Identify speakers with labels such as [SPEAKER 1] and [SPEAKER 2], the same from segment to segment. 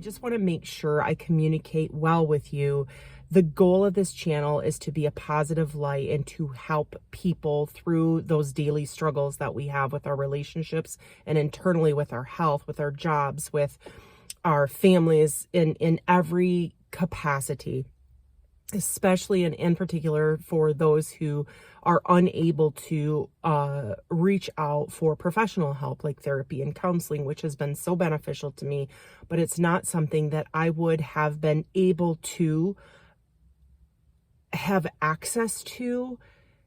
[SPEAKER 1] just want to make sure I communicate well with you. The goal of this channel is to be a positive light and to help people through those daily struggles that we have with our relationships and internally with our health, with our jobs, with our families in every capacity, especially and in particular for those who are unable to reach out for professional help like therapy and counseling, which has been so beneficial to me, but it's not something that I would have been able to have access to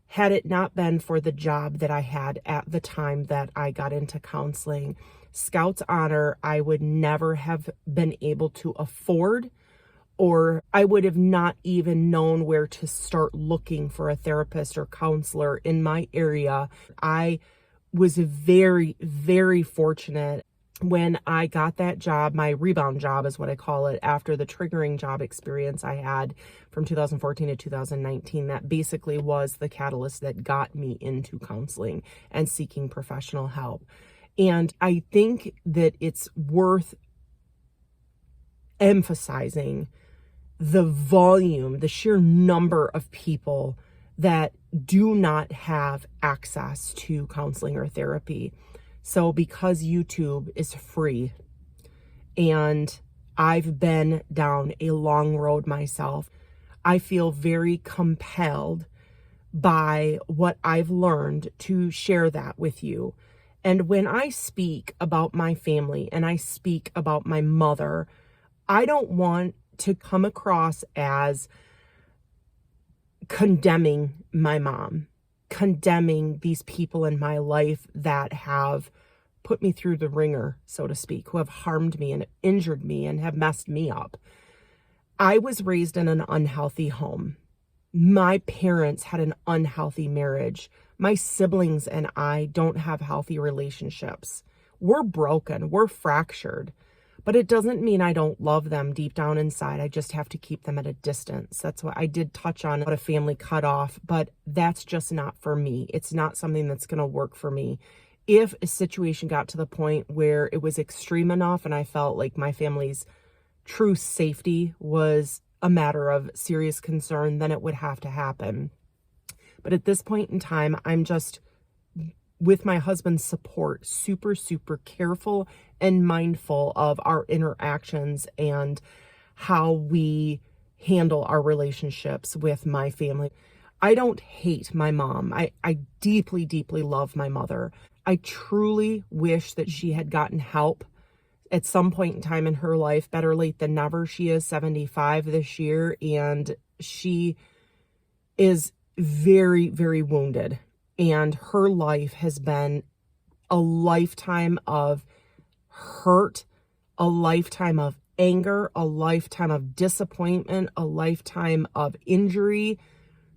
[SPEAKER 1] had it not been for the job that I had at the time that I got into counseling. Scouts Honor, I would never have been able to afford, or I would have not even known where to start looking for a therapist or counselor in my area. I was very, very fortunate when I got that job. My rebound job is what I call it, after the triggering job experience I had from 2014 to 2019. That basically was the catalyst that got me into counseling and seeking professional help. And I think that it's worth emphasizing the volume, the sheer number of people that do not have access to counseling or therapy. So because YouTube is free, and I've been down a long road myself, I feel very compelled by what I've learned to share that with you. And when I speak about my family and I speak about my mother, I don't want to come across as condemning my mom, condemning these people in my life that have put me through the ringer, so to speak, who have harmed me and injured me and have messed me up. I was raised in an unhealthy home. My parents had an unhealthy marriage. My siblings and I don't have healthy relationships. We're broken. We're fractured. But it doesn't mean I don't love them deep down inside. I just have to keep them at a distance. That's what I did touch on, what a family cut off, but that's just not for me. It's not something that's going to work for me. If a situation got to the point where it was extreme enough and I felt like my family's true safety was a matter of serious concern, then it would have to happen. But at this point in time, I'm just, with my husband's support, super, super careful and mindful of our interactions and how we handle our relationships with my family. I don't hate my mom. I deeply, deeply love my mother. I truly wish that she had gotten help at some point in time in her life. Better late than never. She is 75 this year, and she is very, very wounded. And her life has been a lifetime of hurt, a lifetime of anger, a lifetime of disappointment, a lifetime of injury.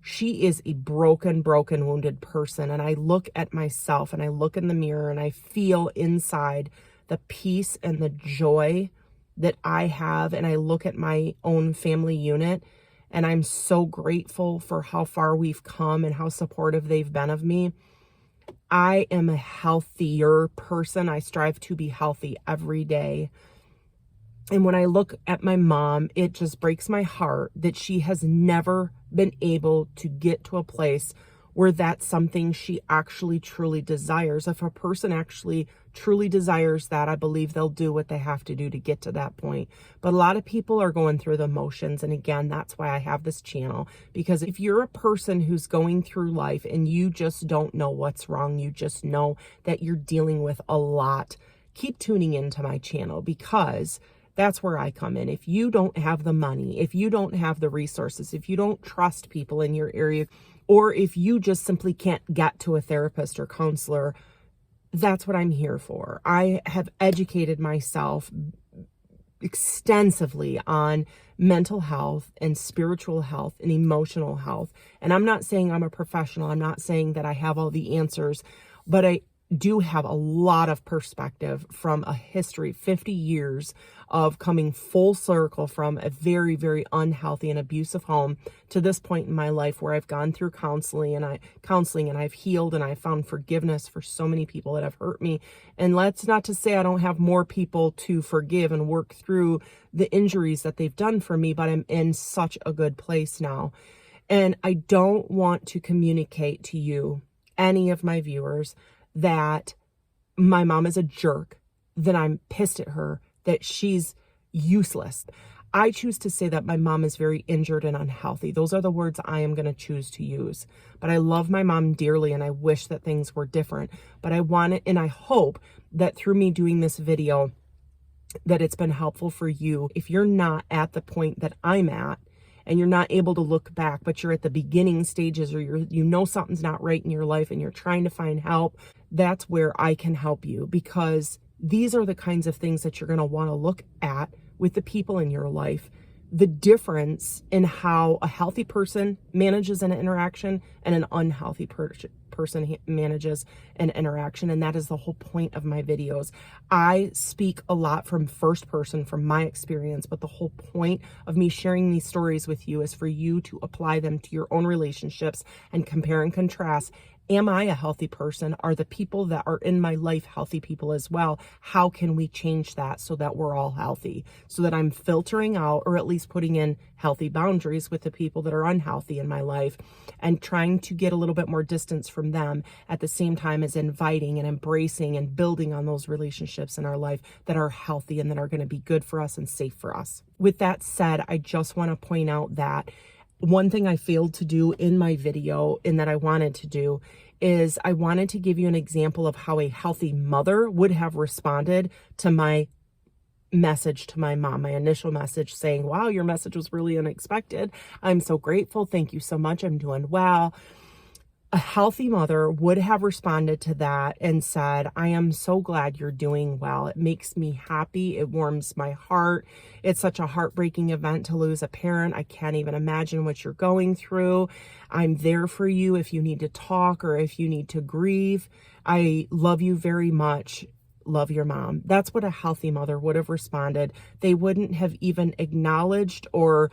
[SPEAKER 1] She is a broken, wounded person. And I look at myself and I look in the mirror and I feel inside the peace and the joy that I have. And I look at my own family unit, and I'm so grateful for how far we've come and how supportive they've been of me. I am a healthier person. I strive to be healthy every day. And when I look at my mom, it just breaks my heart that she has never been able to get to a place where that's something she actually truly desires. If a person actually truly desires that, I believe they'll do what they have to do to get to that point. But a lot of people are going through the motions. And again, that's why I have this channel. Because if you're a person who's going through life and you just don't know what's wrong, you just know that you're dealing with a lot, keep tuning into my channel, because that's where I come in. If you don't have the money, if you don't have the resources, if you don't trust people in your area, or if you just simply can't get to a therapist or counselor, that's what I'm here for. I have educated myself extensively on mental health and spiritual health and emotional health. And I'm not saying I'm a professional. I'm not saying that I have all the answers, but do have a lot of perspective from a history, 50 years of coming full circle from a very, very unhealthy and abusive home to this point in my life where I've gone through counseling and I've healed and I've found forgiveness for so many people that have hurt me. And that's not to say I don't have more people to forgive and work through the injuries that they've done for me, but I'm in such a good place now. And I don't want to communicate to you, any of my viewers, that my mom is a jerk, that I'm pissed at her, that she's useless. I choose to say that my mom is very injured and unhealthy. Those are the words I am going to choose to use. But I love my mom dearly and I wish that things were different. But I want it, and I hope that through me doing this video, that it's been helpful for you. If you're not at the point that I'm at, and you're not able to look back, but you're at the beginning stages, or you know something's not right in your life and you're trying to find help, that's where I can help you, because these are the kinds of things that you're going to want to look at with the people in your life. The difference in how a healthy person manages an interaction and an unhealthy person manages an interaction. And that is the whole point of my videos. I speak a lot from first person, from my experience, but the whole point of me sharing these stories with you is for you to apply them to your own relationships and compare and contrast. Am I a healthy person? Are the people that are in my life healthy people as well? How can we change that so that we're all healthy? So that I'm filtering out, or at least putting in healthy boundaries with the people that are unhealthy in my life, and trying to get a little bit more distance from them at the same time as inviting and embracing and building on those relationships in our life that are healthy and that are going to be good for us and safe for us. With that said, I just want to point out that one thing I failed to do in my video, and that I wanted to do, is I wanted to give you an example of how a healthy mother would have responded to my message to my mom, my initial message saying, wow, your message was really unexpected. I'm so grateful. Thank you so much. I'm doing well. A healthy mother would have responded to that and said, I am so glad you're doing well. It makes me happy. It warms my heart. It's such a heartbreaking event to lose a parent. I can't even imagine what you're going through. I'm there for you if you need to talk or if you need to grieve. I love you very much. Love your mom. That's what a healthy mother would have responded. They wouldn't have even acknowledged or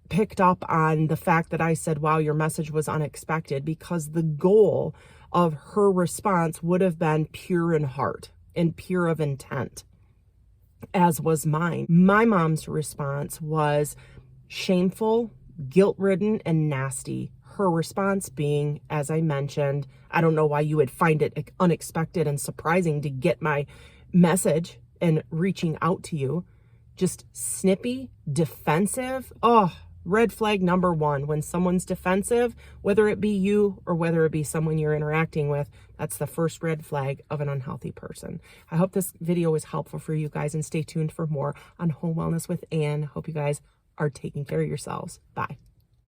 [SPEAKER 1] picked up on the fact that I said, wow, your message was unexpected, because the goal of her response would have been pure in heart and pure of intent, as was mine. My mom's response was shameful, guilt-ridden, and nasty. Her response being, as I mentioned, I don't know why you would find it unexpected and surprising to get my message and reaching out to you. Just snippy, defensive. Oh, red flag number one. When someone's defensive, whether it be you or whether it be someone you're interacting with, that's the first red flag of an unhealthy person. I hope this video was helpful for you guys, and stay tuned for more on Home Wellness with Ann. Hope you guys are taking care of yourselves. Bye.